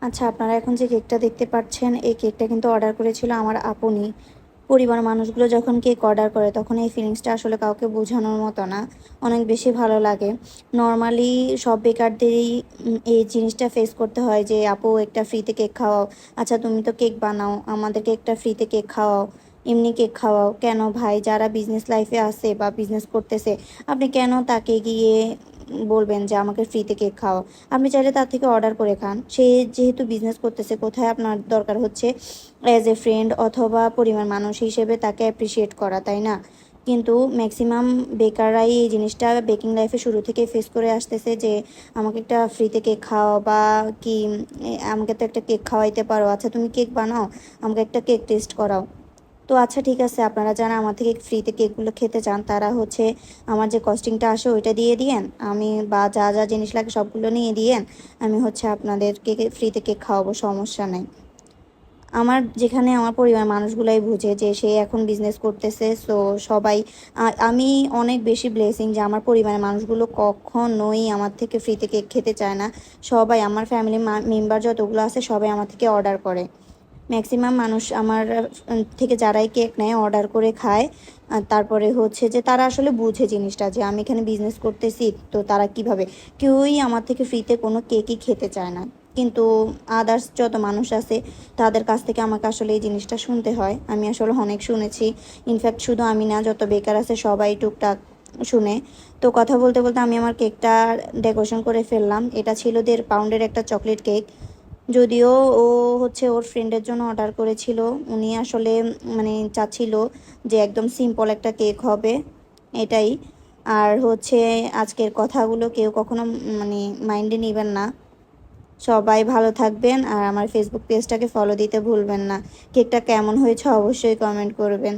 আচ্ছা, আপনারা এখন যে কেকটা দেখতে পাচ্ছেন, এই কেকটা কিন্তু অর্ডার করেছিল আমার আপনি। পরিবারের মানুষগুলো যখন কেক অর্ডার করে তখন এই ফিলিংসটা আসলে কাউকে বোঝানোর মতো না। অনেক বেশি ভালো লাগে। নরমালি সব বেকারদেরই এই জিনিসটা ফেস করতে হয় যে, "আপু একটা ফ্রিতে কেক খাওয়াও। আচ্ছা তুমি তো কেক বানাও, আমাদেরকে একটা ফ্রিতে কেক খাওয়াও, এমনি কেক খাওয়াও।" কেন ভাই? যারা বিজনেস লাইফে আছে বা বিজনেস করতেছে, আপনি কেন তাকে গিয়ে বলবেন যে আমাকে ফ্রিতে কেক খাওয়াও? আপনি চাইলে তার থেকে অর্ডার করে খান। সে যেহেতু বিজনেস করতেছে, কোথায় আপনার দরকার হচ্ছে অ্যাজ এ ফ্রেন্ড অথবা পরিবার মানুষ হিসেবে তাকে অ্যাপ্রিসিয়েট করা, তাই না? কিন্তু ম্যাক্সিমাম বেকাররাই এই জিনিসটা বেকিং লাইফে শুরু থেকে ফেস করে আসতেছে যে, আমাকে একটা ফ্রিতে কেক খাওয়াও বা কি আমাকে তো একটা কেক খাওয়াইতে পারো। আচ্ছা তুমি কেক বানাও, আমাকে একটা কেক টেস্ট করাও। তো আচ্ছা ঠিক আছে, আপনারা যারা আমার থেকে ফ্রিতে কেকগুলো খেতে চান তারা হচ্ছে আমার যে কস্টিংটা আসে ওইটা দিয়ে দিয়েন, আমি বা যা যা জিনিস লাগে সবগুলো নিয়ে দিয়েন, আমি হচ্ছে আপনাদেরকে ফ্রিতে কেক খাওয়াবো, সমস্যা নেই। আমার যেখানে আমার পরিবার মানুষগুলাই বুঝে যে সে এখন বিজনেস করতেছে, সো সবাই আমি অনেক বেশি ব্লেসিং যে আমার পরিবারের মানুষগুলো কখনোই আমার থেকে ফ্রিতে কেক খেতে চায় না। সবাই আমার ফ্যামিলি মেম্বার যতগুলো আছে সবাই আমার থেকে অর্ডার করে। ম্যাক্সিমাম মানুষ আমার থেকে যারাই কেক নেয় অর্ডার করে খায়। তারপরে হচ্ছে যে তারা আসলে বুঝে জিনিসটা যে আমি এখানে বিজনেস করতেছি, তো তারা কিভাবে কেউই আমার থেকে ফ্রিতে কোনো কেকই খেতে চায় না। কিন্তু আদার্স যত মানুষ আছে তাদের কাছ থেকে আমাকে আসলে এই জিনিসটা শুনতে হয়। আমি আসলে অনেক শুনেছি। ইনফ্যাক্ট শুধু আমি না, যত বেকার আছে সবাই টুকটাক শুনে। তো কথা বলতে বলতে আমি আমার কেকটা ডেকোরেশন করে ফেললাম। এটা ছিল 1.5 পাউন্ডের একটা চকলেট কেক। যদিও ও হচ্ছে ওর ফ্রেন্ডের জন্য অর্ডার করেছিল। উনি আসলে মানে চাচ্ছিল যে একদম সিম্পল একটা কেক হবে, এটাই। আর হচ্ছে আজকের কথাগুলো কেউ কখনো মানে মাইন্ডে নেবেন না। সবাই ভালো থাকবেন আর আমার ফেসবুক পেজটাকে ফলো দিতে ভুলবেন না। কেকটা কেমন হয়েছে অবশ্যই কমেন্ট করবেন।